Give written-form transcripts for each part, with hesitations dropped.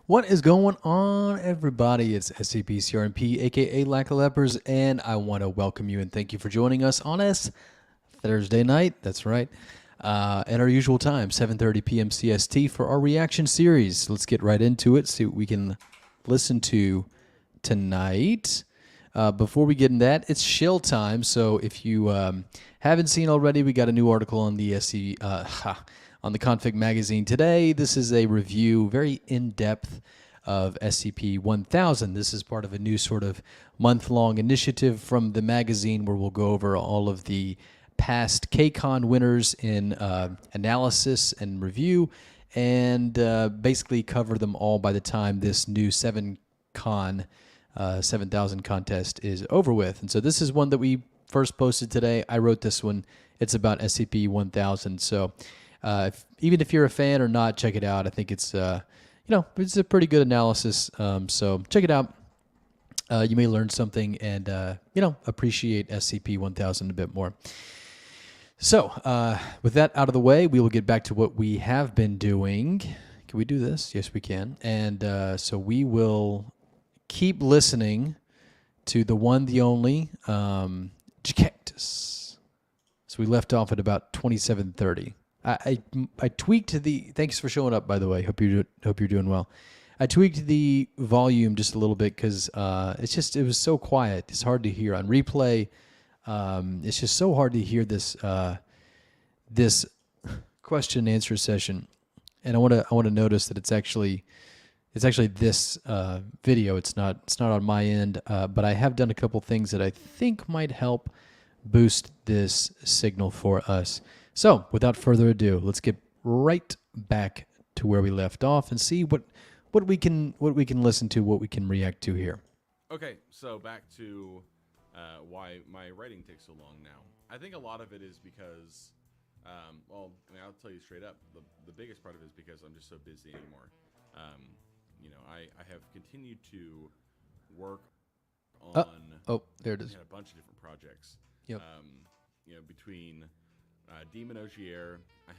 What is going on, everybody? It's SCPCRNP, aka Lack of Lepers, and I want to welcome you and thank you for joining us on this Thursday night. That's right. At our usual time, 7:30 p.m. CST for our reaction series. Let's get right into it, see what we can listen to tonight. Before we get in that, it's shill time. So if you haven't seen already, we got a new article on the on the Config magazine today. This is a review, very in-depth, of SCP-1000. This is part of a new sort of month-long initiative from the magazine where we'll go over all of the past KCON winners in analysis and review, and basically cover them all by the time this new 7,000 contest is over with. And so this is one that we first posted today. I wrote this one. It's about SCP-1000. So even if you're a fan or not, check it out. I think it's it's a pretty good analysis. So check it out. You may learn something and appreciate SCP-1000 a bit more. So with that out of the way, we will get back to what we have been doing. Can we do this? Yes, we can. And so we will keep listening to the one, the only djkaktus. So we left off at about 27:30. I tweaked the. Thanks for showing up, by the way. Hope you're doing well. I tweaked the volume just a little bit because it was so quiet. It's hard to hear on replay. It's just so hard to hear this this question and answer session. And I want to notice that it's actually this video. It's not on my end, but I have done a couple things that I think might help boost this signal for us. So, without further ado, let's get right back to where we left off and see what we can listen to, what we can react to here. Okay, so back to why my writing takes so long now. I think a lot of it is because, I'll tell you straight up, the biggest part of it is because I'm just so busy anymore. I have continued to work on there it is. A bunch of different projects. Yep. Between Demon Ogier, I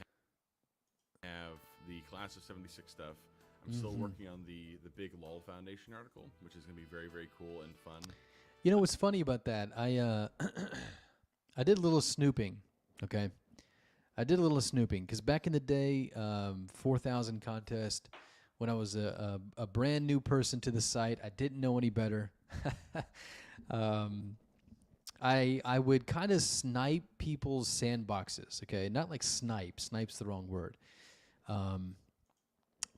have the Class of 76 stuff. I'm still working on the big LOL Foundation article, which is going to be very, very cool and fun. You know what's funny about that? I did a little snooping, okay? I did a little snooping because back in the day, 4,000 contest, when I was a brand new person to the site, I didn't know any better. I would kind of snipe people's sandboxes, okay? Not like snipe. Snipe's the wrong word.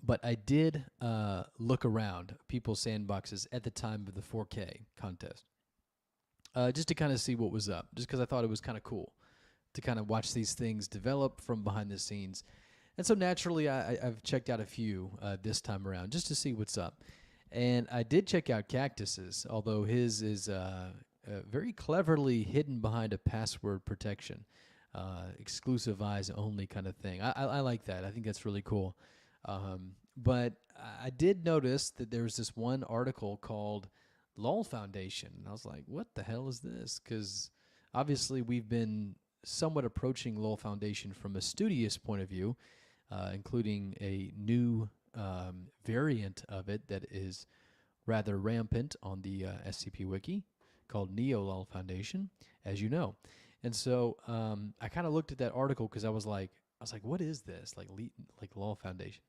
But I did look around people's sandboxes at the time of the 4K contest, just to kind of see what was up, just because I thought it was kind of cool to kind of watch these things develop from behind the scenes. And so naturally, I've checked out a few this time around just to see what's up. And I did check out Cactus's, although his is very cleverly hidden behind a password protection, exclusive eyes only kind of thing. I like that. I think that's really cool. But I did notice that there was this one article called LOL Foundation. And I was like, what the hell is this? Because obviously we've been somewhat approaching LOL Foundation from a studious point of view, including a new variant of it that is rather rampant on the SCP Wiki called Neo-LOL Foundation, as you know. And so I kind of looked at that article because I was like, what is this? Like LOL Foundation.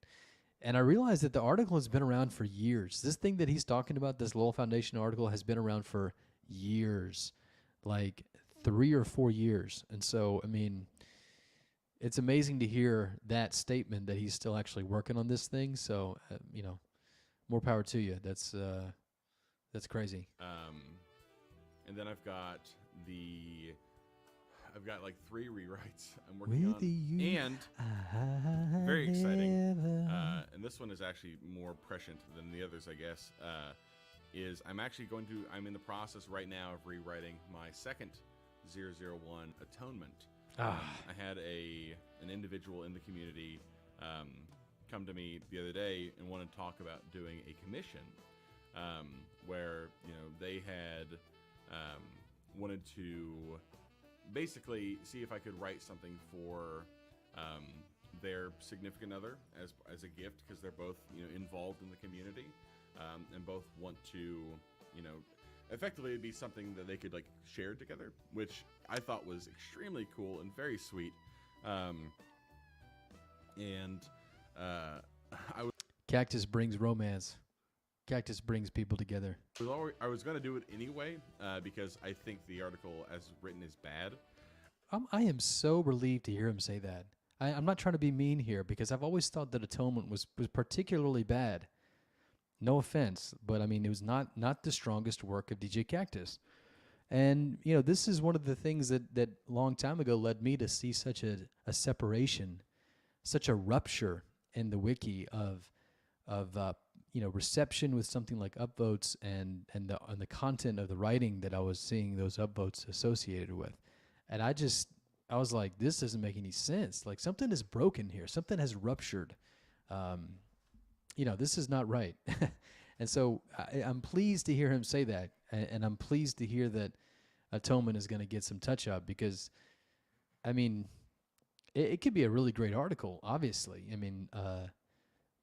And I realized that the article has been around for years. This thing that he's talking about, this LOL Foundation article, has been around for years, like 3 or 4 years. And so, I mean, it's amazing to hear that statement that he's still actually working on this thing. So, you know, more power to you. That's crazy. And then I've got like 3 rewrites I'm working on, and very exciting. And this one is actually more prescient than the others, I guess. Is I'm in the process right now of rewriting my second 001 Atonement. I had an individual in the community come to me the other day and want to talk about doing a commission where they had wanted to basically see if I could write something for their significant other as a gift, because they're both involved in the community and both want to effectively it'd be something that they could like share together, which I thought was extremely cool and very sweet. Cactus brings romance. Cactus brings people together. I was going to do it anyway because I think the article as written is bad. I am so relieved to hear him say that. I'm not trying to be mean here, because I've always thought that Atonement was particularly bad. No offense, but I mean, it was not the strongest work of djkaktus. And, this is one of the things that long time ago led me to see such a separation, such a rupture in the wiki of reception with something like upvotes and the content of the writing that I was seeing those upvotes associated with. And I was like, this doesn't make any sense. Like, something is broken here. Something has ruptured. This is not right. And so I'm pleased to hear him say that. And I'm pleased to hear that Atonement is going to get some touch up, because, I mean, it could be a really great article, obviously. I mean,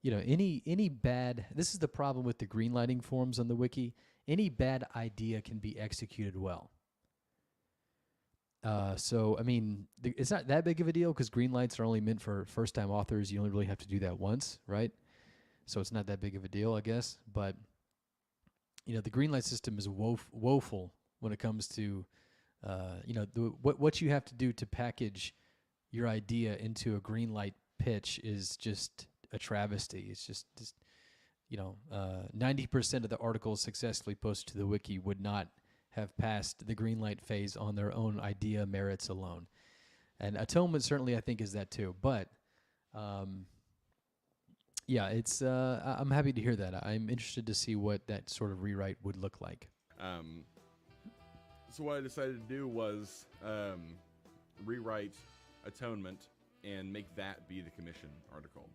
any bad, this is the problem with the greenlighting forums on the wiki. Any bad idea can be executed well. So, I mean, it's not that big of a deal, because greenlights are only meant for first-time authors. You only really have to do that once, right? So it's not that big of a deal, I guess. But, the greenlight system is woeful when it comes to, what you have to do to package your idea into a greenlight pitch is just a travesty. It's just 90% of the articles successfully posted to the wiki would not have passed the greenlight phase on their own idea merits alone. And Atonement certainly, I think, is that too. But yeah, it's I'm happy to hear that. I'm interested to see what that sort of rewrite would look like. So what I decided to do was rewrite Atonement and make that be the commission article,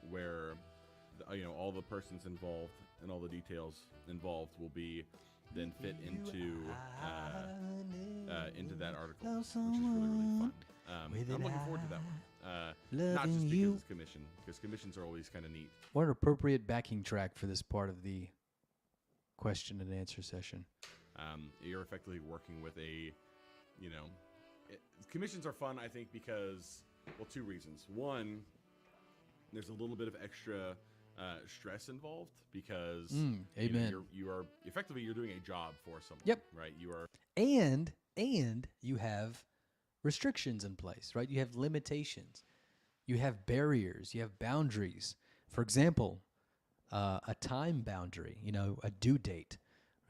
where all the persons involved and all the details involved will be then fit into that article, which is really, really fun. I'm looking forward to that one. Not just because it's commission, because commissions are always kind of neat. What an appropriate backing track for this part of the question and answer session. You're effectively working with commissions are fun, I think, because, well, 2 reasons. One, there's a little bit of extra stress involved, because amen. You are effectively, you're doing a job for someone. Yep. Right. You are, and you have restrictions in place, right? You have limitations. You have barriers. You have boundaries. For example, a time boundary, a due date,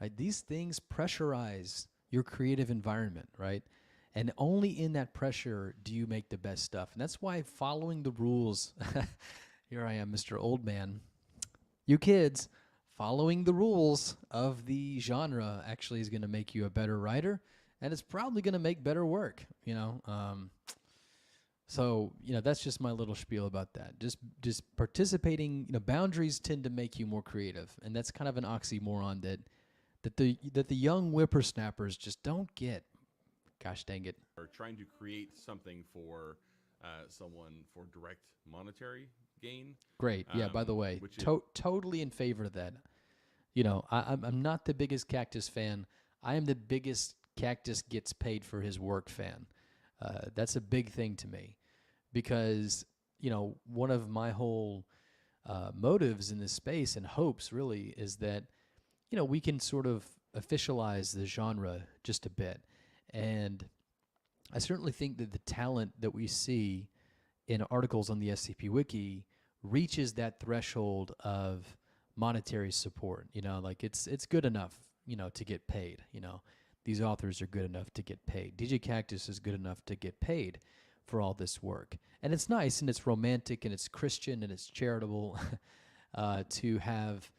right? These things pressurize your creative environment, right? And only in that pressure do you make the best stuff. And that's why following the rules, here I am, Mr. Old Man, you kids, following the rules of the genre actually is going to make you a better writer, and it's probably going to make better work, So, that's just my little spiel about that. Just participating, boundaries tend to make you more creative, and that's kind of an oxymoron that the young whippersnappers just don't get. Gosh dang it. Or trying to create something for someone for direct monetary gain. Great. Yeah, by the way, totally in favor of that. I'm not the biggest Cactus fan. I am the biggest Cactus gets paid for his work fan. That's a big thing to me because, one of my whole motives in this space and hopes really is that, we can sort of officialize the genre just a bit. And I certainly think that the talent that we see in articles on the SCP Wiki reaches that threshold of monetary support. It's good enough, to get paid. These authors are good enough to get paid. DJ is good enough to get paid for all this work. And it's nice and it's romantic and it's Christian and it's charitable to have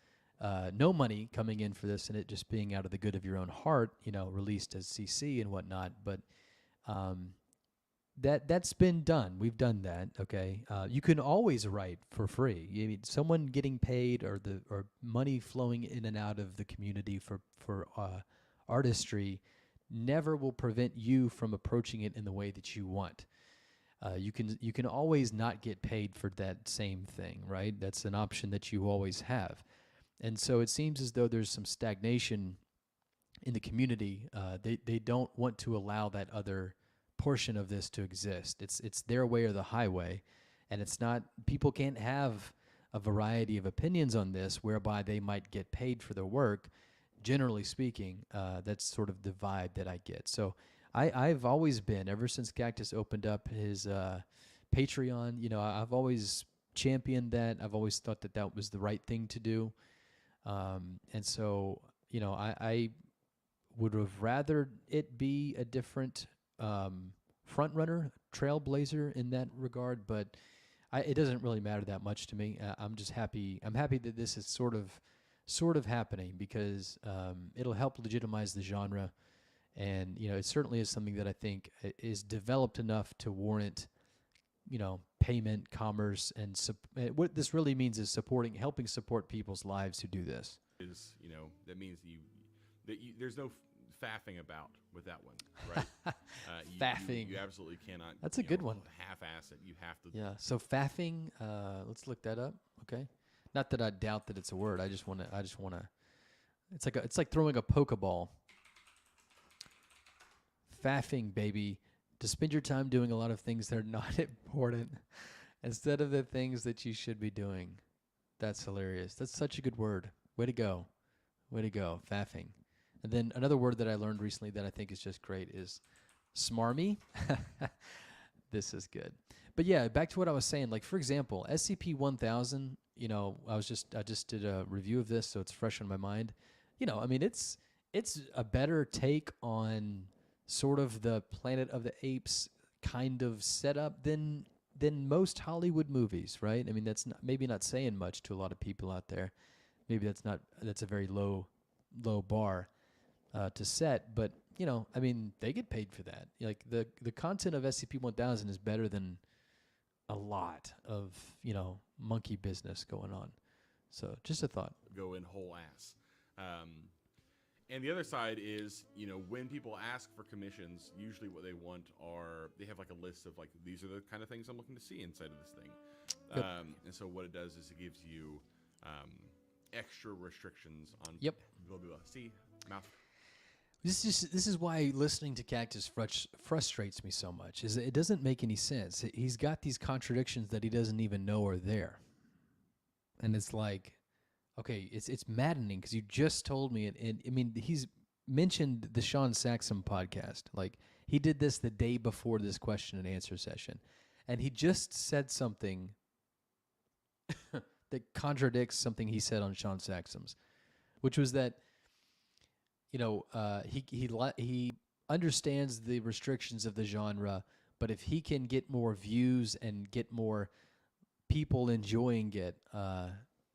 no money coming in for this and it just being out of the good of your own heart, released as CC and whatnot. But that's been done. We've done that. Okay. You can always write for free. I mean, someone getting paid or money flowing in and out of the community for artistry never will prevent you from approaching it in the way that you want. You can always not get paid for that same thing, right? That's an option that you always have. And so it seems as though there's some stagnation in the community. They don't want to allow that other portion of this to exist. It's their way or the highway, and it's not. People can't have a variety of opinions on this whereby they might get paid for their work. Generally speaking, that's sort of the vibe that I get. So I've always been, ever since Cactus opened up his Patreon, I've always championed that. I've always thought that that was the right thing to do. And so, I would have rather it be a different front runner, trailblazer in that regard, but it doesn't really matter that much to me. I'm just happy. I'm happy that this is sort of happening because it'll help legitimize the genre, and it certainly is something that I think is developed enough to warrant payment, commerce, and what this really means is helping support people's lives who do this. That means there's no faffing about with that one, right? Faffing. You absolutely cannot. That's a good one. Half-ass it. You have to. Yeah. So faffing. Let's look that up. Okay. Not that I doubt that it's a word. I just want to. It's like throwing a Pokeball. Faffing, baby. To spend your time doing a lot of things that are not important instead of the things that you should be doing. That's hilarious. That's such a good word. Way to go. Way to go. Faffing. And then another word that I learned recently that I think is just great is smarmy. This is good. But yeah, back to what I was saying. Like, for example, SCP-1000, I just did a review of this, so it's fresh on my mind. It's a better take on sort of the Planet of the Apes kind of setup than most Hollywood movies, right? I mean, that's maybe not saying much to a lot of people out there. Maybe that's a very low bar to set, but they get paid for that. Like the content of SCP-1000 is better than a lot of monkey business going on. So just a thought. Go in whole ass. And the other side is, when people ask for commissions, usually what they want they have like a list of like, these are the kind of things I'm looking to see inside of this thing. Yep. And so what it does is it gives you extra restrictions on blah, blah, blah. See, mouth. This is why listening to Cactus frustrates me so much. Is that it doesn't make any sense. He's got these contradictions that he doesn't even know are there, and it's like, okay, it's maddening because you just told me it. And I mean, he's mentioned the Sean Saxon podcast. Like, he did this the day before this question and answer session, and he just said something that contradicts something he said on Sean Saxum's, which was that, you know, he understands the restrictions of the genre, but if he can get more views and get more people enjoying it,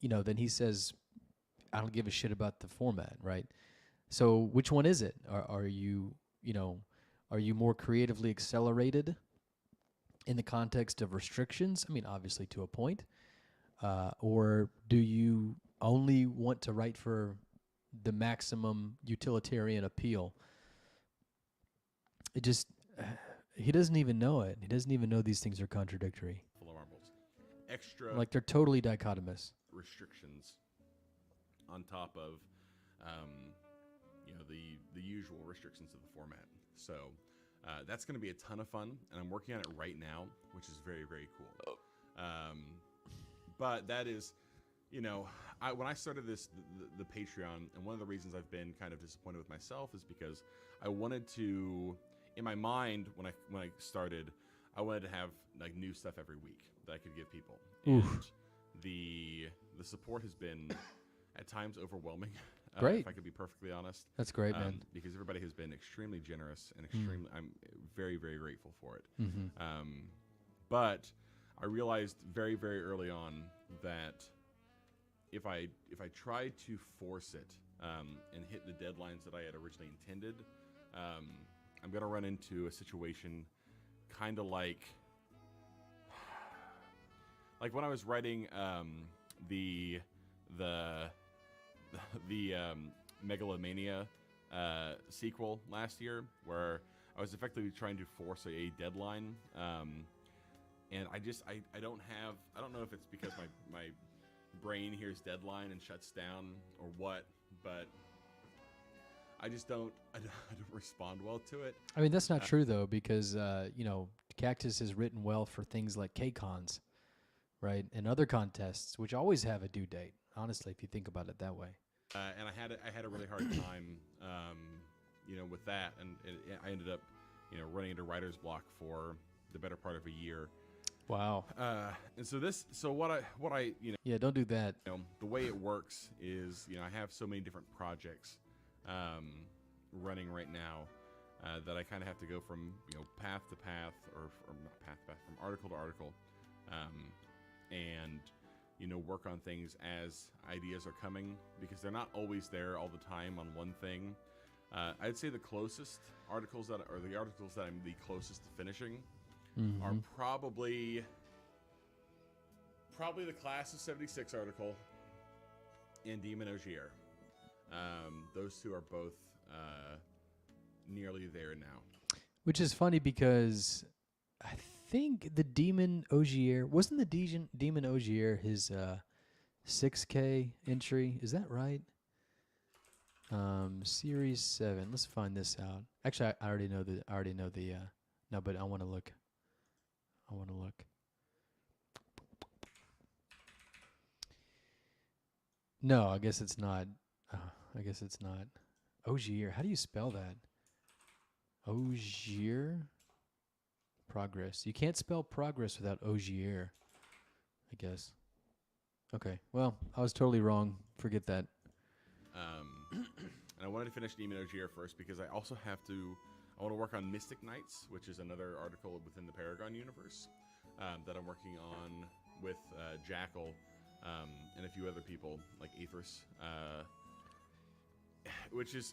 you know, then he says, I don't give a shit about the format, right? So which one is it? Are you, you know, are you more creatively accelerated in the context of restrictions? I mean, obviously to a point. Or do you only want to write for the maximum utilitarian appeal? It just, he doesn't even know it. He doesn't even know these things are contradictory. Full of marbles. Extra Like they're totally dichotomous. restrictions on top of, you know, the usual restrictions of the format. So that's going to be a ton of fun, and I'm working on it right now, which is very, very cool. But that is, you know, when I started the Patreon, and one of the reasons I've been kind of disappointed with myself is because I wanted to, in my mind, when I started, I wanted to have like new stuff every week that I could give people. Oof. And the support has been at times overwhelming. Great. If I could be perfectly honest. That's great, man. Because everybody has been extremely generous and extremely, I'm very, very grateful for it. But I realized very, very early on that if I tried to force it and hit the deadlines that I had originally intended, I'm gonna run into a situation kind of like when I was writing the Megalomania sequel last year, where I was effectively trying to force a deadline, and I don't know if it's because my brain hears deadline and shuts down or what, but I just don't respond well to it. I mean, that's not true though, because you know, Cactus has written well for things like KCons, right, and other contests, which always have a due date. Honestly, if you think about it that way. And I had a really hard time, you know, with that, and I ended up, you know, running into writer's block for the better part of a year. Wow. And so what I you know, Yeah, don't do that. you know, the way it works is, you know, I have so many different projects running right now that I kind of have to go from, you know, path to path, or not path to path, from article to article, and, you know, work on things as ideas are coming, because they're not always there all the time on one thing. I'd say the closest articles that I'm the closest to finishing are probably the Class of 76 article and Demon Ogier. Those two are both nearly there now. Which is funny because I think the Demon Ogier, wasn't the Demon Ogier his 6K entry? Is that right? Series 7. Let's find this out. Actually, I already know the no, but I want to look. No, I guess it's not. Ogier. How do you spell that? Ogier? Progress. You can't spell progress without Ogier, I guess. Okay. Well, I was totally wrong. Forget that. And I wanted to finish Demon Ogier first because I also I want to work on Mystic Knights, which is another article within the Paragon universe that I'm working on with Jackal and a few other people like Aethers,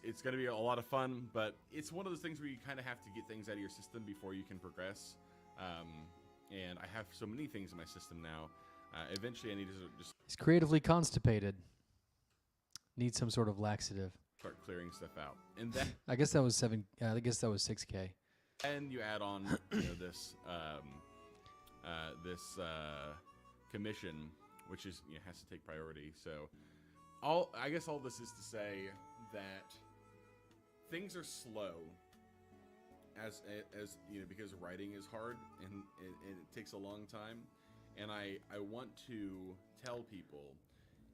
it's going to be a lot of fun, but it's one of those things where you kind of have to get things out of your system before you can progress. And I have so many things in my system now. Eventually I need to just He's creatively constipated. Needs some sort of laxative. start clearing stuff out. And then I guess that was 6K. and you add on, you know, this commission, which is, you know, has to take priority. So I guess all this is to say that things are slow as you know, because writing is hard and it takes a long time, and I want to tell people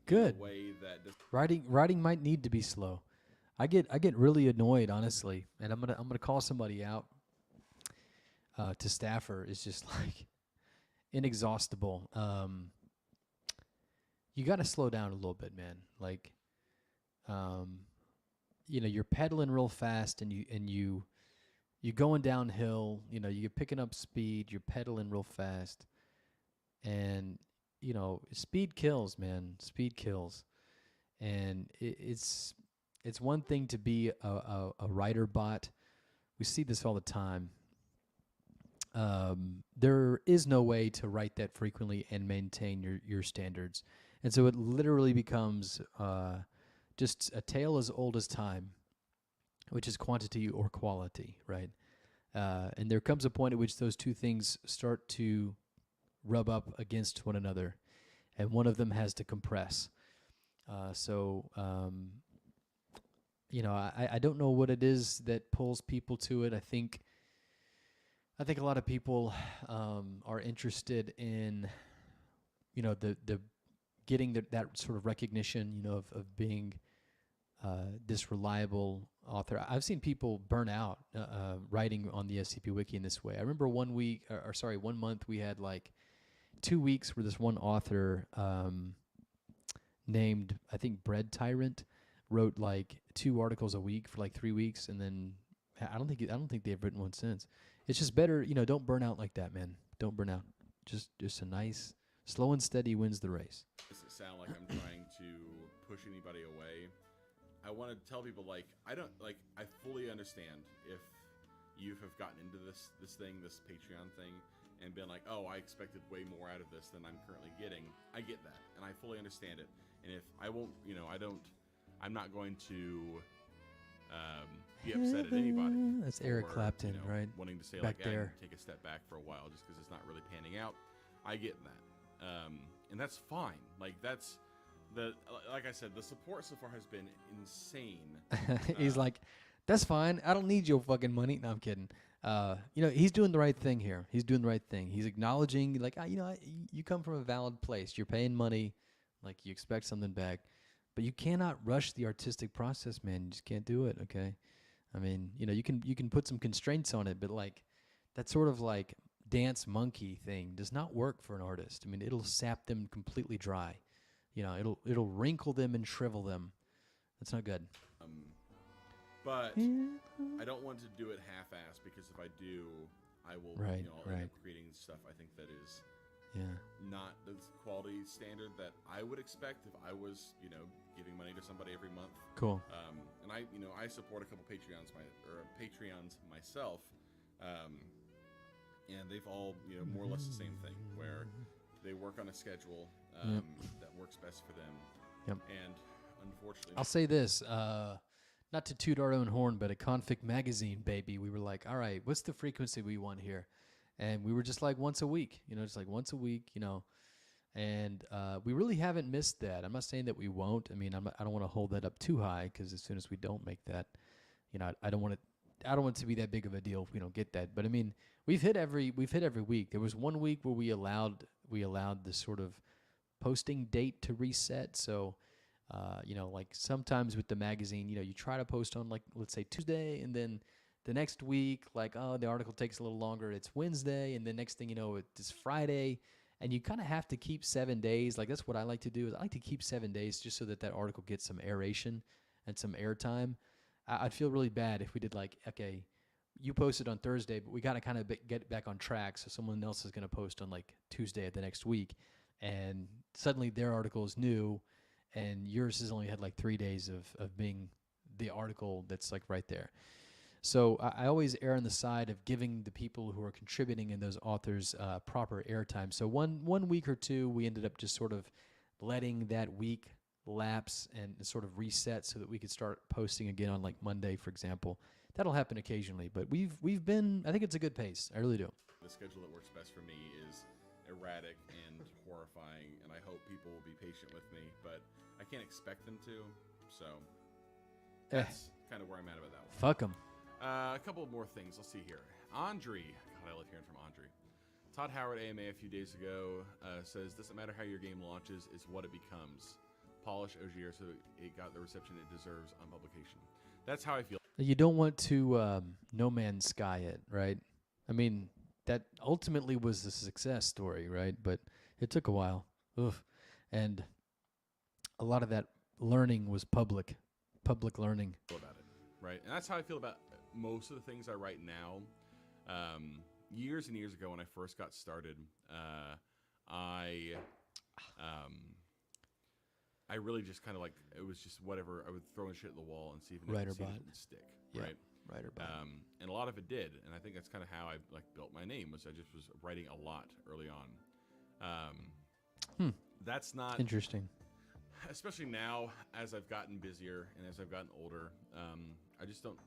Good. in a way that Writing might need to be slow. I get really annoyed, honestly, and I'm gonna call somebody out to Staffer. It's just like, inexhaustible. You got to slow down a little bit, man. Like, you're pedaling real fast, and you're going downhill. You're picking up speed. You're pedaling real fast, and speed kills, man. Speed kills, and it's one thing to be a writer bot. We see this all the time. There is no way to write that frequently and maintain your standards. And so it literally becomes just a tale as old as time, which is quantity or quality, right? And there comes a point at which those two things start to rub up against one another, and one of them has to compress. I don't know what it is that pulls people to it. I think a lot of people are interested in, the getting that sort of recognition, of being this reliable author. I've seen people burn out writing on the SCP Wiki in this way. I remember 1 month we had like 2 weeks where this one author named, I think, Bread Tyrant wrote like 2 articles a week for like 3 weeks, and then I don't think they've written one since. It's just better, don't burn out like that, man. Don't burn out. Just a nice, slow and steady wins the race. Does it sound like I'm trying to push anybody away? I want to tell people, like, I fully understand if you have gotten into this Patreon thing and been like, oh, I expected way more out of this than I'm currently getting. I get that, and I fully understand it. And if I won't, I'm not going to be upset at anybody. That's Eric Clapton, right? Wanting to say back like, there. Take a step back for a while just because it's not really panning out. I get that, and that's fine. Like like I said, the support so far has been insane. He's like, that's fine. I don't need your fucking money. No, I'm kidding. He's doing the right thing here. He's doing the right thing. He's acknowledging, like, you come from a valid place. You're paying money, like you expect something back. But you cannot rush the artistic process, man. You just can't do it, okay? I mean, you can put some constraints on it, but like that sort of like dance monkey thing does not work for an artist. I mean, it'll sap them completely dry. It'll wrinkle them and shrivel them. That's not good. But I don't want to do it half-assed, because if I do, I will end up creating stuff I think that is not the quality standard that I would expect if I was, giving money to somebody every month. Cool. And I support a couple Patreons myself, and they've all, more or less the same thing, where they work on a schedule that works best for them. Yep. And unfortunately, I'll say this, not to toot our own horn, but at Confic Magazine, baby, we were like, all right, what's the frequency we want here? And we were just like once a week, just like once a week, and we really haven't missed that. I'm not saying that we won't. I mean, I don't want to hold that up too high, because as soon as we don't make that, I don't want it to be that big of a deal if we don't get that. But I mean, we've hit every week. There was 1 week where we allowed the sort of posting date to reset. So, like sometimes with the magazine, you try to post on, like, let's say Tuesday, and then the next week, like, oh, the article takes a little longer. It's Wednesday, and the next thing you know, it's Friday, and you kind of have to keep 7 days. Like, that's what I like to do, is I like to keep 7 days just so that article gets some aeration and some airtime. I'd feel really bad if we did like, okay, you posted on Thursday, but we got to kind of get back on track, so someone else is going to post on like Tuesday of the next week, and suddenly their article is new, and yours has only had like 3 days of being the article that's like right there. So I always err on the side of giving the people who are contributing and those authors proper airtime. So one week or two, we ended up just sort of letting that week lapse and sort of reset so that we could start posting again on like Monday, for example. That'll happen occasionally, but we've been, I think it's a good pace. I really do. The schedule that works best for me is erratic and horrifying, and I hope people will be patient with me, but I can't expect them to, so that's kind of where I'm at about that one. Fuck them. A couple more things. Let's see here. Andre. God, I love hearing from Andre. Todd Howard AMA a few days ago says, doesn't matter how your game launches, it's what it becomes. Polish OGR so it got the reception it deserves on publication. That's how I feel. You don't want to No Man's Sky it, right? I mean, that ultimately was a success story, right? But it took a while. Ugh. And a lot of that learning was public learning. About it, right? And that's how I feel about most of the things I write now. Years and years ago, when I first got started, I really just kind of like, it was just whatever. I would throw shit at the wall and see if it would stick, right? Writer bot. And a lot of it did, and I think that's kind of how I like built my name. Was I just was writing a lot early on. That's not interesting. Especially now, as I've gotten busier and as I've gotten older, I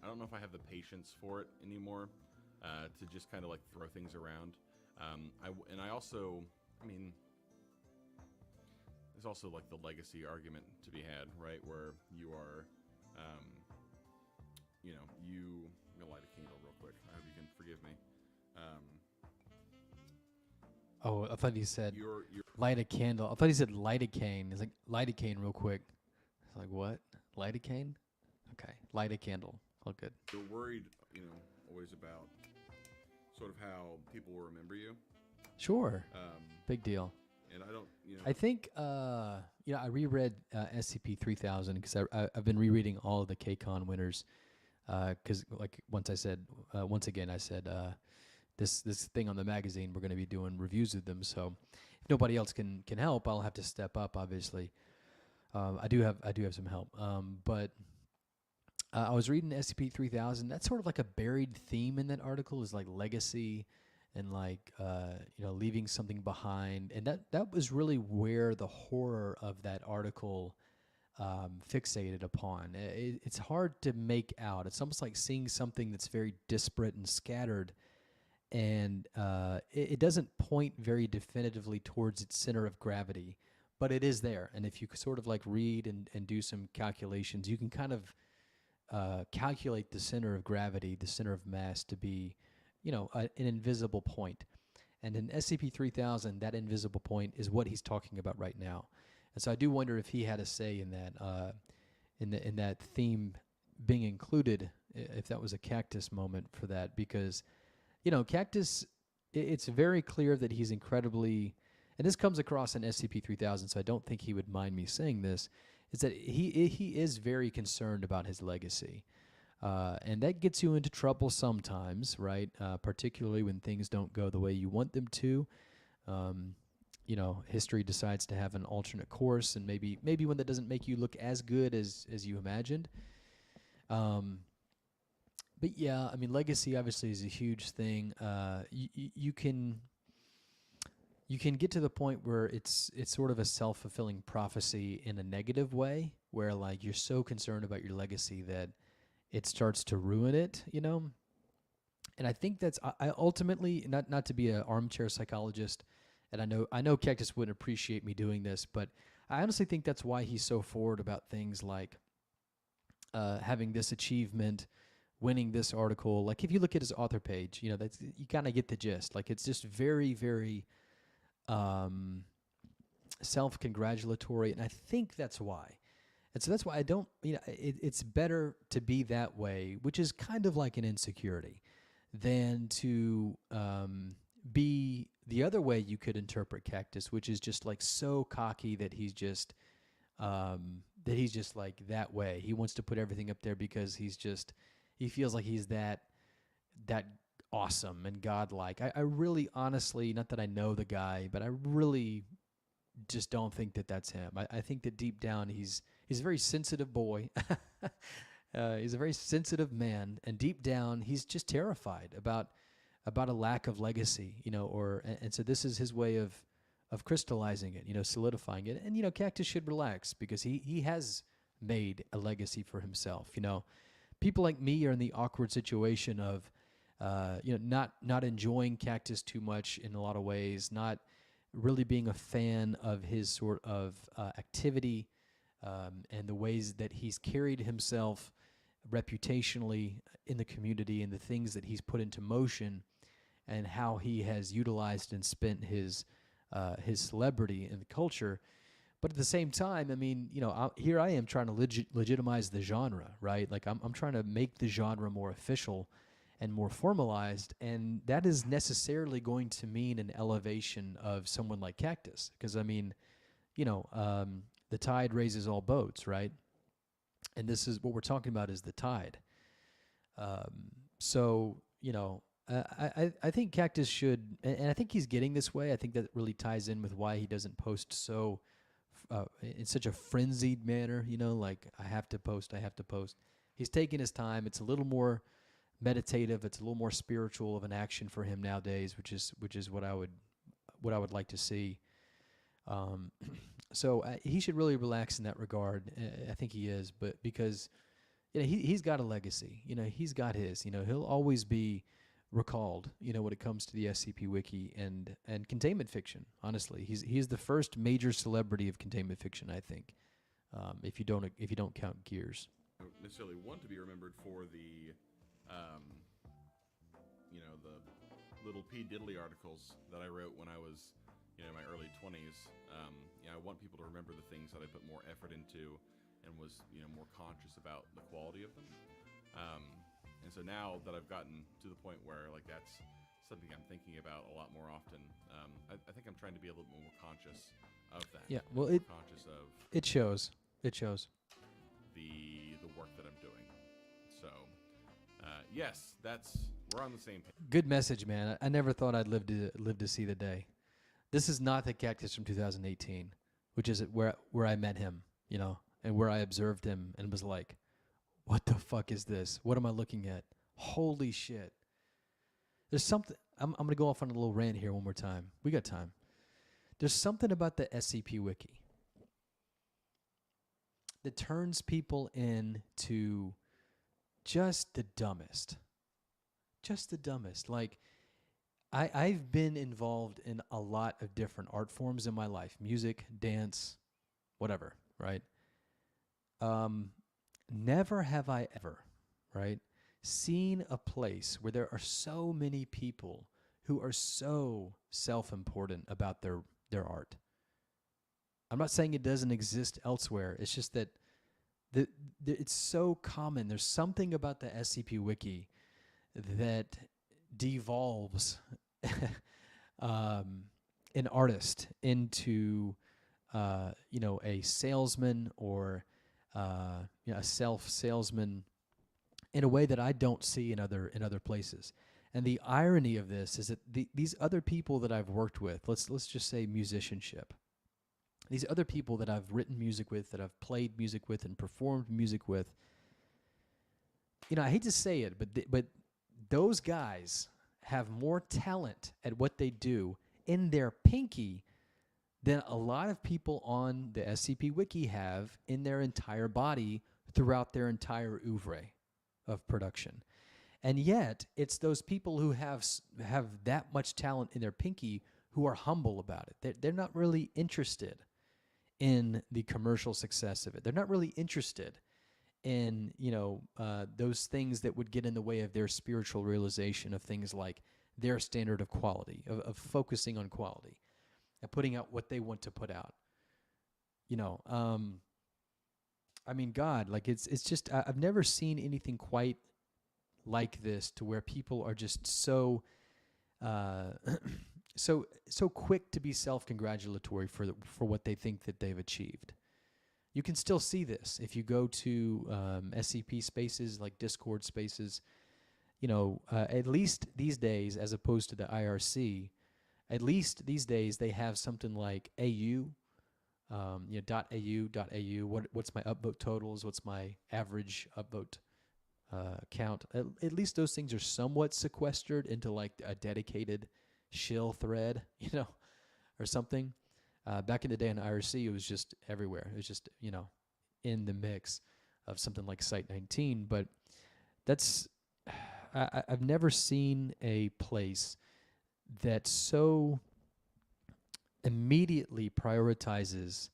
don't know if I have the patience for it anymore, to just kind of like throw things around. I also, I mean, there's also like the legacy argument to be had, right? Where you are, I'm gonna light a candle real quick. I hope you can forgive me. Oh, I thought he said light a candle. I thought he said lidocaine. It's like lidocaine real quick. It's like, what? Lidocaine? Okay. Light a candle. All good. You're worried, always about sort of how people will remember you. Sure. Big deal. And I don't, I think, I reread SCP-3000 because I've been rereading all of the KCON winners. Because, like, once again, I said, this thing on the magazine, we're going to be doing reviews of them. So if nobody else can help, I'll have to step up, obviously. I do have some help. But I was reading SCP-3000. That's sort of like a buried theme in that article, is like legacy and like, leaving something behind. And that was really where the horror of that article fixated upon. It's hard to make out. It's almost like seeing something that's very disparate and scattered, and it doesn't point very definitively towards its center of gravity, but it is there. And if you sort of like read and do some calculations, you can kind of calculate the center of gravity, the center of mass, to be, an invisible point. And in SCP-3000, that invisible point is what he's talking about right now. And so I do wonder if he had a say in that, in that theme being included, if that was a Cactus moment for that, because, Cactus, it's very clear that he's incredibly, and this comes across in SCP-3000, so I don't think he would mind me saying this, is that he is very concerned about his legacy. And that gets you into trouble sometimes, right? Particularly when things don't go the way you want them to. History decides to have an alternate course, and maybe one that doesn't make you look as good as you imagined. But yeah, I mean, legacy obviously is a huge thing. You can get to the point where it's sort of a self-fulfilling prophecy in a negative way, where like you're so concerned about your legacy that it starts to ruin it, And I think that's I ultimately, not to be an armchair psychologist, and I know Cactus wouldn't appreciate me doing this, but I honestly think that's why he's so forward about things like having this achievement, winning this article. Like if you look at his author page, that's, you kind of get the gist. Like it's just very, very self-congratulatory, and I think that's why. And so that's why I don't, it's better to be that way, which is kind of like an insecurity, than to be the other way you could interpret Cactus, which is just like so cocky that he's just like that way. He wants to put everything up there because he feels like he's that awesome and godlike. I really, honestly, not that I know the guy, but I really just don't think that that's him. I think that deep down he's a very sensitive boy. He's a very sensitive man, and deep down he's just terrified about a lack of legacy, and so this is his way of crystallizing it, solidifying it. And Cactus should relax because he has made a legacy for himself. People like me are in the awkward situation of not enjoying Cactus too much in a lot of ways, not really being a fan of his sort of activity, and the ways that he's carried himself reputationally in the community, and the things that he's put into motion, and how he has utilized and spent his celebrity in the culture. But at the same time, I mean, here I am trying to legitimize the genre, right? Like I'm trying to make the genre more official, and more formalized, and that is necessarily going to mean an elevation of someone like Cactus, because I mean, the tide raises all boats, right? And this is what we're talking about, is the tide. So I think Cactus should, and I think he's getting this way. I think that really ties in with why he doesn't post so in such a frenzied manner. Like I have to post. He's taking his time. It's a little more meditative. It's a little more spiritual of an action for him nowadays, which is what I would like to see. So he should really relax in that regard. I think he is, but because he's got a legacy. He's got his. He'll always be recalled. When it comes to the SCP Wiki and containment fiction. Honestly, he's the first major celebrity of containment fiction, I think. If you don't count Gears. I don't necessarily want to be remembered for the the little P Diddly articles that I wrote when I was in my early 20s. I want people to remember the things that I put more effort into and was more conscious about the quality of them. And so now that I've gotten to the point where like that's something I'm thinking about a lot more often, I think I'm trying to be a little bit more conscious of that. Yeah, well, conscious of it shows. It shows the work that I'm doing. So yes, we're on the same page. Good message, man. I never thought I'd live to see the day. This is not the Cactus from 2018, which is where I met him, and where I observed him and was like, what the fuck is this? What am I looking at? Holy shit. There's something, I'm going to go off on a little rant here one more time. We got time. There's something about the SCP Wiki that turns people into just the dumbest. Just the dumbest. Like, I've been involved in a lot of different art forms in my life. Music, dance, whatever, right? Never have I ever, right, seen a place where there are so many people who are so self-important about their art. I'm not saying it doesn't exist elsewhere. It's just that it's so common. There's something about the SCP Wiki that devolves an artist into a salesman or a self-salesman in a way that I don't see in other places. And the irony of this is that these other people that I've worked with, let's just say musicianship, these other people that I've written music with, that I've played music with and performed music with, I hate to say it, but those guys have more talent at what they do in their pinky than a lot of people on the SCP Wiki have in their entire body throughout their entire oeuvre of production. And yet, it's those people who have that much talent in their pinky who are humble about it. They're not really interested in the commercial success of it. They're not really interested in those things that would get in the way of their spiritual realization of things like their standard of quality, of focusing on quality and putting out what they want to put out. I mean, God, like it's just, I've never seen anything quite like this, to where people are just so so quick to be self-congratulatory for what they think that they've achieved. You can still see this if you go to SCP spaces, like Discord spaces. At least these days, as opposed to the IRC, at least these days they have something like AU, .au. What's my upvote totals? What's my average upvote count? At least those things are somewhat sequestered into like a dedicated shill thread, or something. Back in the day on IRC, it was just everywhere. It was just, in the mix of something like Site 19. But I've never seen a place that so immediately prioritizes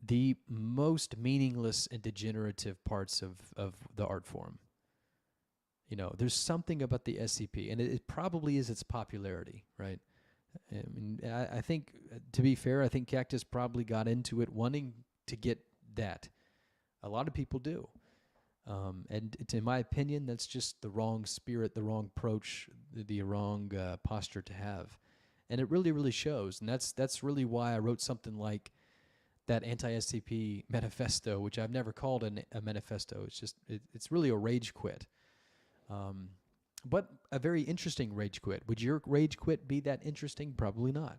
the most meaningless and degenerative parts of the art form. There's something about the SCP, and it probably is its popularity, right? I mean, I think, to be fair, I think Cactus probably got into it wanting to get that. A lot of people do. And in my opinion, that's just the wrong spirit, the wrong approach, the wrong posture to have. And it really, really shows. And that's really why I wrote something like that anti-SCP manifesto, which I've never called a manifesto. It's really a rage quit. But a very interesting rage quit. Would your rage quit be that interesting? Probably not.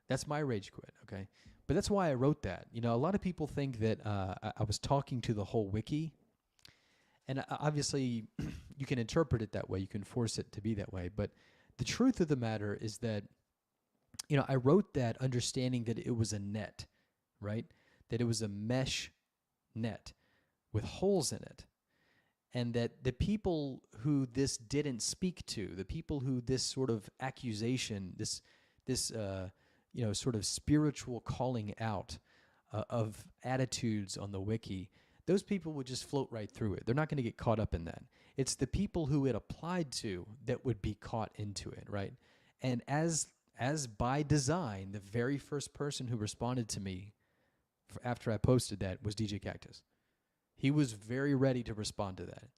That's my rage quit, okay? But that's why I wrote that. You know, a lot of people think that I was talking to the whole wiki. And obviously, you can interpret it that way. You can force it to be that way. But the truth of the matter is that, you know, I wrote that understanding that it was a net, right? That it was a mesh net with holes in it. And that the people who this didn't speak to, the people who this sort of accusation, this sort of spiritual calling out of attitudes on the wiki, those people would just float right through it. They're not going to get caught up in that. It's the people who it applied to that would be caught into it, right? And as by design, the very first person who responded to me after I posted that was djkaktus. He was very ready to respond to that,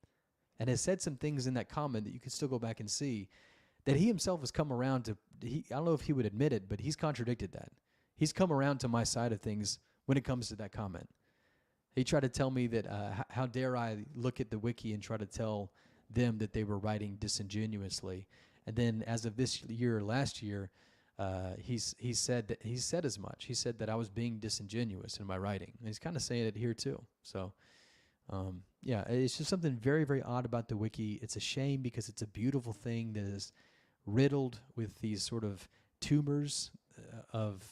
and has said some things in that comment that you can still go back and see that he himself has come around to. I don't know if he would admit it, but he's contradicted that. He's come around to my side of things when it comes to that comment. He tried to tell me that how dare I look at the wiki and try to tell them that they were writing disingenuously. And then as of this year, last year, he said as much. He said that I was being disingenuous in my writing. And he's kind of saying it here too. So, yeah, it's just something very, very odd about the wiki. It's a shame because it's a beautiful thing that is riddled with these sort of tumors of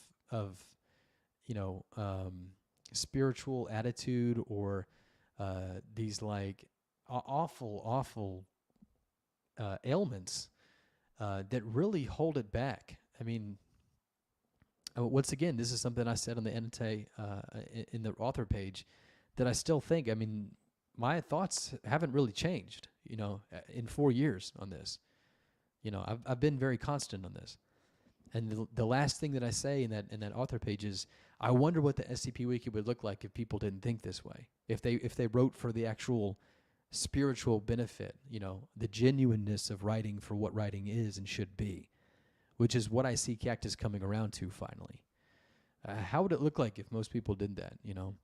spiritual attitude or these like awful ailments that really hold it back. I mean, once again, this is something I said on the annotate in the author page that I still think. I mean, my thoughts haven't really changed. You know, in 4 years on this. You know, I've been very constant on this. And the last thing that I say in that author page is, I wonder what the SCP Wiki would look like if people didn't think this way. If they wrote for the actual spiritual benefit, you know, the genuineness of writing for what writing is and should be, which is what I see Cactus coming around to finally. How would it look like if most people did that? You know,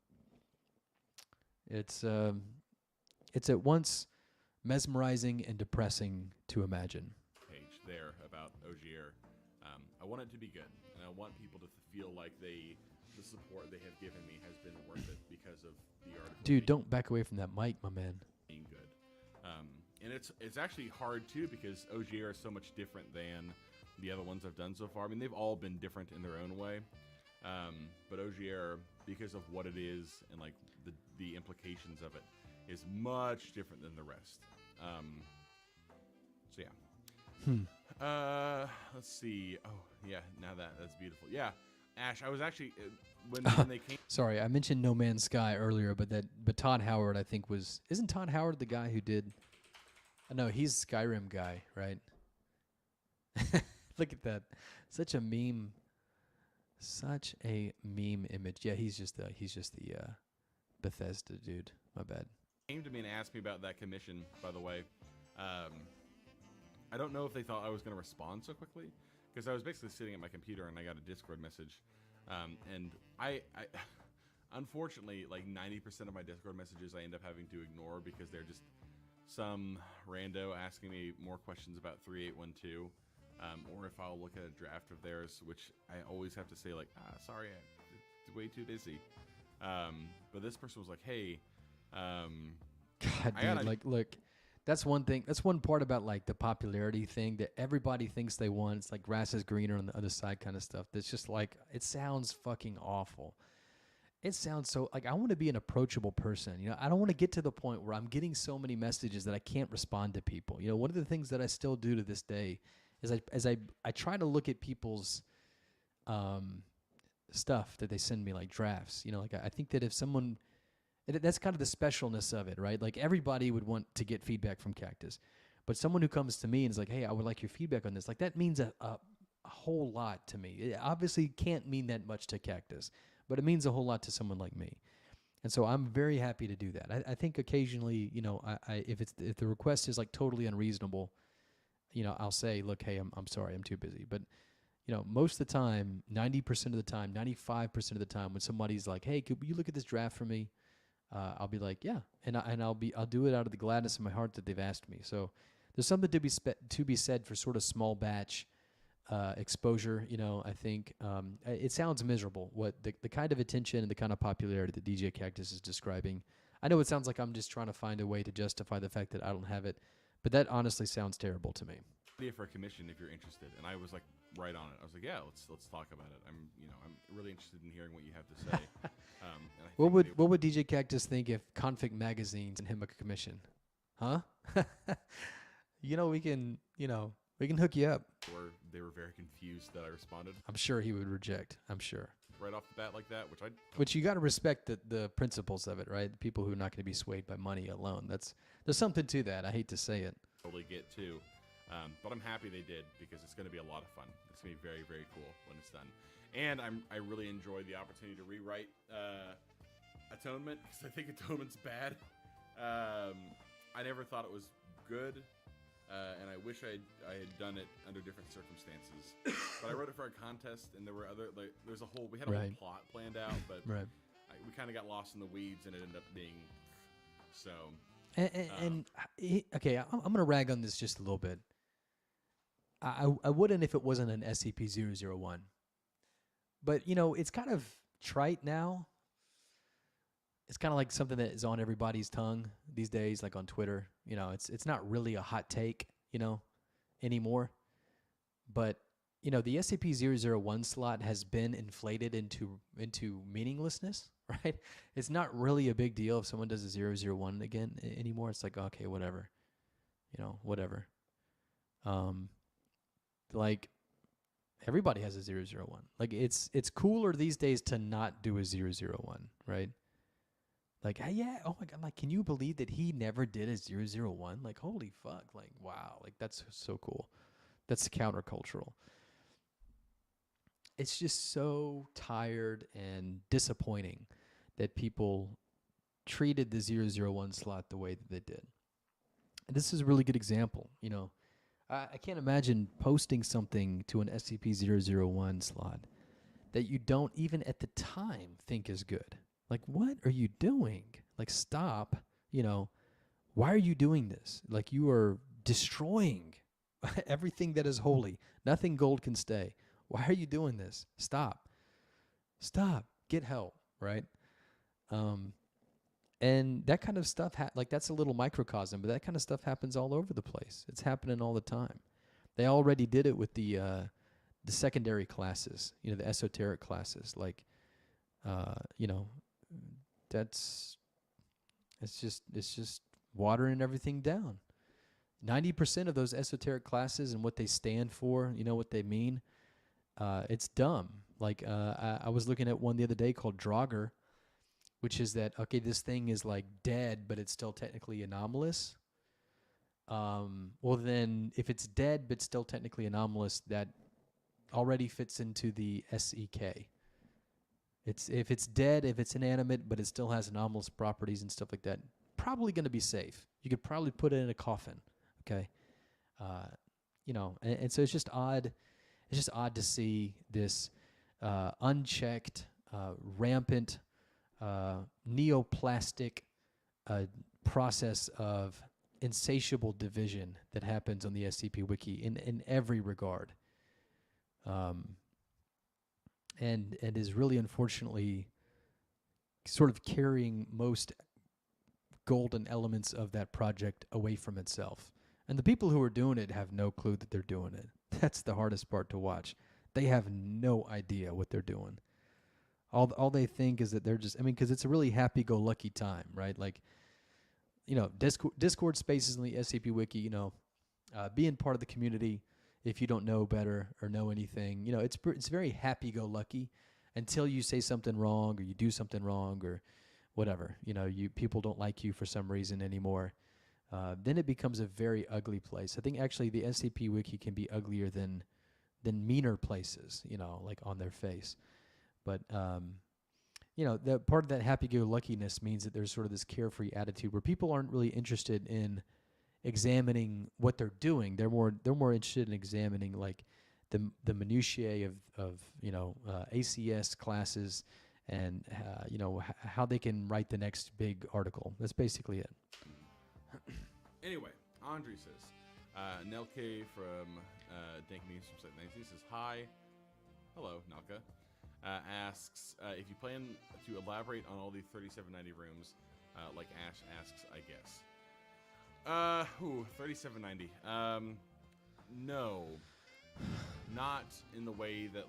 it's at once mesmerizing and depressing to imagine. Page there about OGR. I want it to be good, and I want people to feel like the support they have given me has been worth it because of the article. Dude, don't back away from that mic, my man. Being good, and it's actually hard too because OGR is so much different than the other ones I've done so far. I mean, they've all been different in their own way, but OGR, because of what it is and like the implications of it, is much different than the rest. So yeah. Let's see. Oh yeah, now that's beautiful. Yeah, Ash, I was actually when they came. Sorry, I mentioned No Man's Sky earlier, but Todd Howard, I think isn't Todd Howard the guy who did? No, he's Skyrim guy, right? Look at that, such a meme image. Yeah, he's just the Bethesda dude. My bad. Came to me and asked me about that commission. By the way, I don't know if they thought I was going to respond so quickly because I was basically sitting at my computer and I got a Discord message, and I unfortunately, like 90% of my Discord messages I end up having to ignore because they're just some rando asking me more questions about 3812, or if I'll look at a draft of theirs, which I always have to say like, sorry, it's way too busy. But this person was like, hey, God, dude, look, that's one thing. That's one part about like the popularity thing that everybody thinks they want. It's like grass is greener on the other side kind of stuff. That's just like, it sounds fucking awful. It sounds so like I want to be an approachable person. You know, I don't want to get to the point where I'm getting so many messages that I can't respond to people. You know, one of the things that I still do to this day is I try to look at people's stuff that they send me, like drafts. You know, like I think that if someone, that's kind of the specialness of it, right? Like everybody would want to get feedback from Cactus, but someone who comes to me and is like, hey, I would like your feedback on this. Like that means a whole lot to me. It obviously can't mean that much to Cactus, but it means a whole lot to someone like me. And so I'm very happy to do that. I think occasionally, if the request is like totally unreasonable, I'll say, look, hey, I'm sorry, I'm too busy. But most of the time, 90% of the time, 95% of the time, when somebody's like, hey, could you look at this draft for me? I'll be like, yeah, and I'll do it out of the gladness of my heart that they've asked me. So there's something to be said for sort of small batch exposure. I think it sounds miserable what the kind of attention and the kind of popularity that DJ Cactus is describing. I know it sounds like I'm just trying to find a way to justify the fact that I don't have it, but that honestly sounds terrible to me. Idea for a commission if you're interested, and I was like right on it. I was like, yeah, let's talk about it. I'm really interested in hearing what you have to say. What would DJ Cactus think if Config Magazine sent him a commission? Huh? We can hook you up. They were very confused that I responded. I'm sure he would reject. I'm sure. Right off the bat like that, which you got to respect the principles of it, right? The people who are not going to be swayed by money alone. There's something to that. I hate to say it. Totally get too. But I'm happy they did, because it's going to be a lot of fun. It's going to be very, very cool when it's done. And I really enjoyed the opportunity to rewrite Atonement, because I think Atonement's bad. I never thought it was good, and I wish I had done it under different circumstances. But I wrote it for a contest, and there were we had a whole plot planned out, but we kind of got lost in the weeds, and it ended up being so. Okay, I'm going to rag on this just a little bit. I wouldn't if it wasn't an SCP-001. But, it's kind of trite now. It's kind of like something that is on everybody's tongue these days, like on Twitter. It's not really a hot take, anymore. But, the SCP-001 slot has been inflated into meaninglessness, right? It's not really a big deal if someone does a 001 again anymore. It's like, okay, whatever. Whatever. Like, everybody has a 001. Like, it's cooler these days to not do a 001, right? Like, hey, yeah, oh my God, like, can you believe that he never did a 001? Like, holy fuck, like, wow, like, that's so cool. That's countercultural. It's just so tired and disappointing that people treated the 001 slot the way that they did. And this is a really good example, I can't imagine posting something to an SCP-001 slot that you don't even at the time think is good. Like, what are you doing? Like, stop. Why are you doing this? Like, you are destroying everything that is holy. Nothing gold can stay. Why are you doing this? Stop. Get help, right? And that kind of stuff, that's a little microcosm, but that kind of stuff happens all over the place. It's happening all the time. They already did it with the secondary classes, the esoteric classes. Like, it's just watering everything down. 90% of those esoteric classes and what they stand for, what they mean, it's dumb. Like, I was looking at one the other day called Draugr, which is that, okay, this thing is like dead, but it's still technically anomalous. Well, then if it's dead, but still technically anomalous, that already fits into the SEK. If it's dead, if it's inanimate, but it still has anomalous properties and stuff like that, probably going to be safe. You could probably put it in a coffin. Okay. And so it's just odd. It's just odd to see this unchecked, rampant, neoplastic process of insatiable division that happens on the SCP Wiki in every regard, and is really unfortunately sort of carrying most golden elements of that project away from itself. And the people who are doing it have no clue that they're doing it. That's the hardest part to watch. They have no idea what they're doing. All they think is that they're just, because it's a really happy-go-lucky time, right? Like, Discord spaces in the SCP Wiki, being part of the community, if you don't know better or know anything, it's very happy-go-lucky until you say something wrong or you do something wrong or whatever. People don't like you for some reason anymore. Then it becomes a very ugly place. I think actually the SCP Wiki can be uglier than meaner places, like on their face. But, the part of that happy-go-luckiness means that there's sort of this carefree attitude where people aren't really interested in examining what they're doing. They're more interested in examining like the minutiae of ACS classes and how they can write the next big article. That's basically it. Anyway, Andre says, Nelke from Dank News from Site 19 says, hi. Hello, Nalka. Asks if you plan to elaborate on all the 3790 rooms, like Ash asks, I guess. 3790. No. Not in the way that,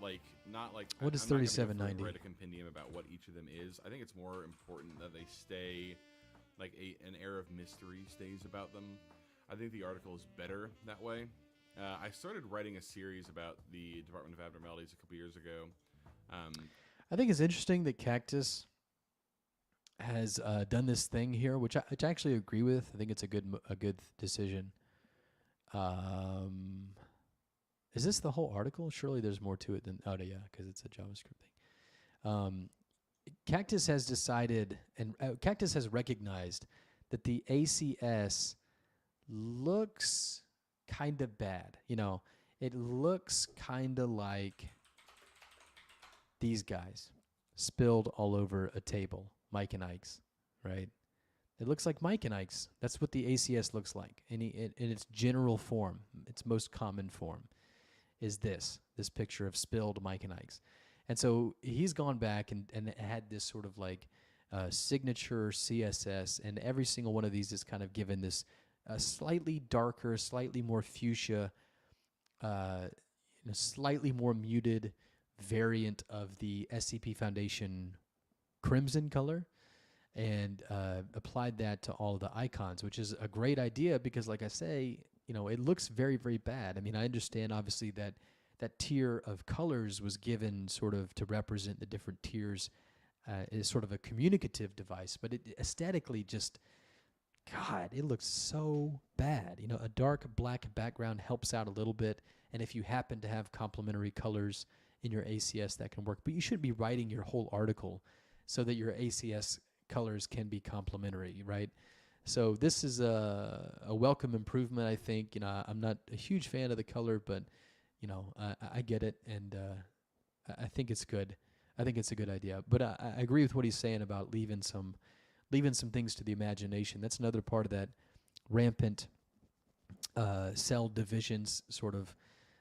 not like... What is 3790? Write a compendium about what each of them is. I think it's more important that they stay, like, an air of mystery stays about them. I think the article is better that way. I started writing a series about the Department of Abnormalities a couple years ago. I think it's interesting that Cactus has done this thing here, which I actually agree with. I think it's a good decision. Is this the whole article? Surely there's more to it than... Oh, yeah, because it's a JavaScript thing. Cactus has decided, and Cactus has recognized that the ACS looks kind of bad. It looks kind of like these guys spilled all over a table, Mike and Ike's, right? It looks like Mike and Ike's. That's what the ACS looks like in its general form, its most common form. Is this picture of spilled Mike and Ike's. And so he's gone back and had this sort of like signature CSS, and every single one of these is kind of given this slightly darker, slightly more fuchsia, slightly more muted variant of the SCP Foundation crimson color, and applied that to all of the icons, which is a great idea because, like I say, it looks very, very bad. I mean, I understand obviously that tier of colors was given sort of to represent the different tiers as sort of a communicative device, but it aesthetically just, God, it looks so bad. A dark black background helps out a little bit, and if you happen to have complementary colors in your ACS, that can work. But you should be writing your whole article so that your ACS colors can be complementary, right? So this is a welcome improvement, I think. I'm not a huge fan of the color, but I get it, and I think it's good. I think it's a good idea. But I agree with what he's saying about leaving some things to the imagination. That's another part of that rampant cell divisions sort of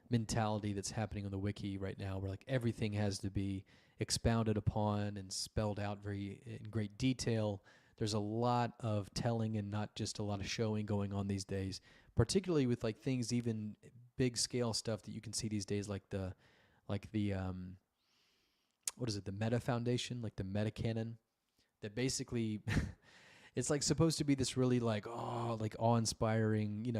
mentality that's happening on the wiki right now, where like everything has to be expounded upon and spelled out in great detail. There's a lot of telling and not just a lot of showing going on these days, particularly with like things, even big scale stuff that you can see these days, like the what is it, the Meta Foundation, like the Meta Canon, that basically it's like supposed to be this really like awe-inspiring,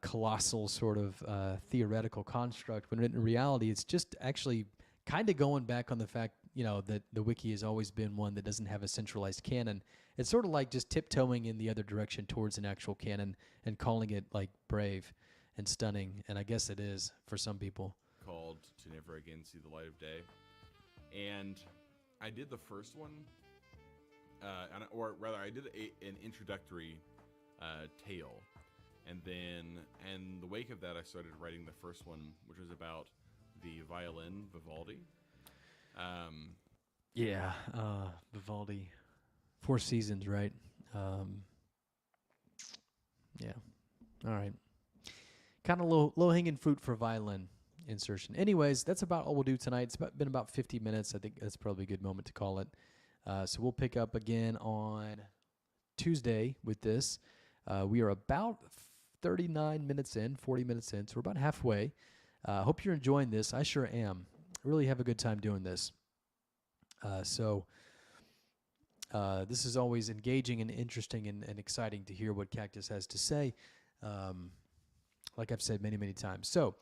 colossal sort of theoretical construct, when in reality it's just actually kind of going back on the fact, that the wiki has always been one that doesn't have a centralized canon. It's sort of like just tiptoeing in the other direction towards an actual canon and calling it like brave and stunning, and I guess it is for some people. Called To Never Again See the Light of Day. And I did the first one, or rather I did an introductory tale. And then, in the wake of that, I started writing the first one, which was about the violin, Vivaldi. Vivaldi. Four Seasons, right? Yeah. All right. Kind of low-hanging fruit for violin insertion. Anyways, that's about all we'll do tonight. It's been about 50 minutes. I think that's probably a good moment to call it. So we'll pick up again on Tuesday with this. We are about 39 minutes in, 40 minutes in, so we're about halfway. Hope you're enjoying this. I sure am. I really have a good time doing this. This is always engaging and interesting and exciting to hear what Cactus has to say, like I've said many, many times. So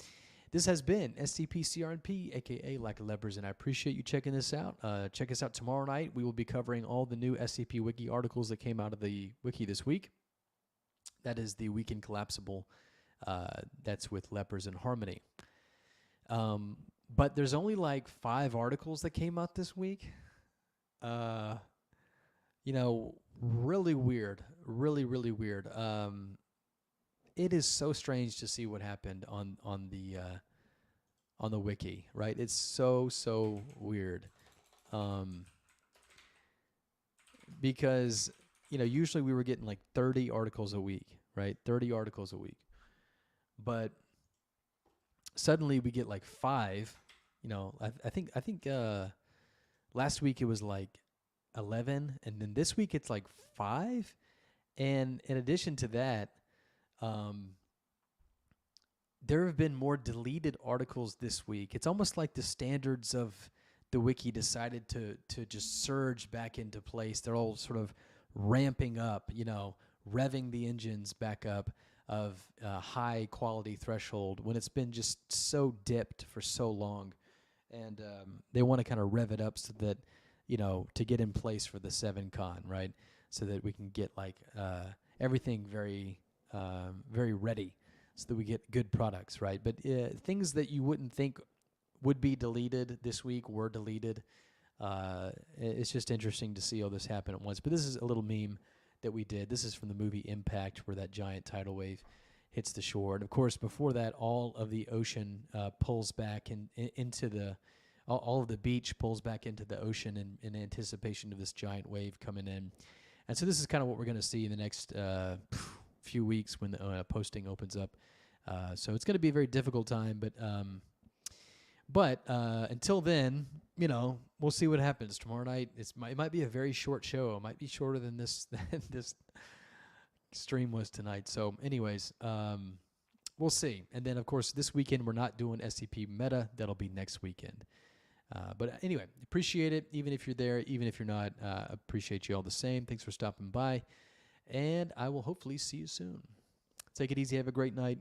this has been SCPCRNP, a.k.a. Like Lepers, and I appreciate you checking this out. Check us out tomorrow night. We will be covering all the new SCP Wiki articles that came out of the wiki this week. That is the Weekend Collapsible. That's with Lepers in Harmony. But there's only like 5 articles that came out this week. Really weird, really weird. It is so strange to see what happened on the wiki, right? It's so weird, because usually we were getting like 30 articles a week, right? 30 articles a week, but suddenly we get like 5. I think last week it was like 11, and then this week it's like 5. And in addition to that, there have been more deleted articles this week. It's almost like the standards of the wiki decided to just surge back into place. They're all sort of ramping up, revving the engines back up of high quality threshold when it's been just so dipped for so long. And they want to kind of rev it up so that, to get in place for the 7Con, right? So that we can get like everything very, very ready, so that we get good products, right? But things that you wouldn't think would be deleted this week were deleted. It's just interesting to see all this happen at once. But this is a little meme that we did. This is from the movie Impact, where that giant tidal wave hits the shore. And of course, before that, all of the ocean pulls back into the, all of the beach pulls back into the ocean in anticipation of this giant wave coming in. And so this is kind of what we're going to see in the next few weeks when the posting opens up. So it's going to be a very difficult time, but until then, we'll see what happens tomorrow night. It might be a very short show. It might be shorter than this this stream was tonight. So anyways, we'll see. And then of course this weekend we're not doing SCP Meta. That'll be next weekend. But anyway, appreciate it. Even if you're there, even if you're not, appreciate you all the same. Thanks for stopping by. And I will hopefully see you soon. Take it easy. Have a great night.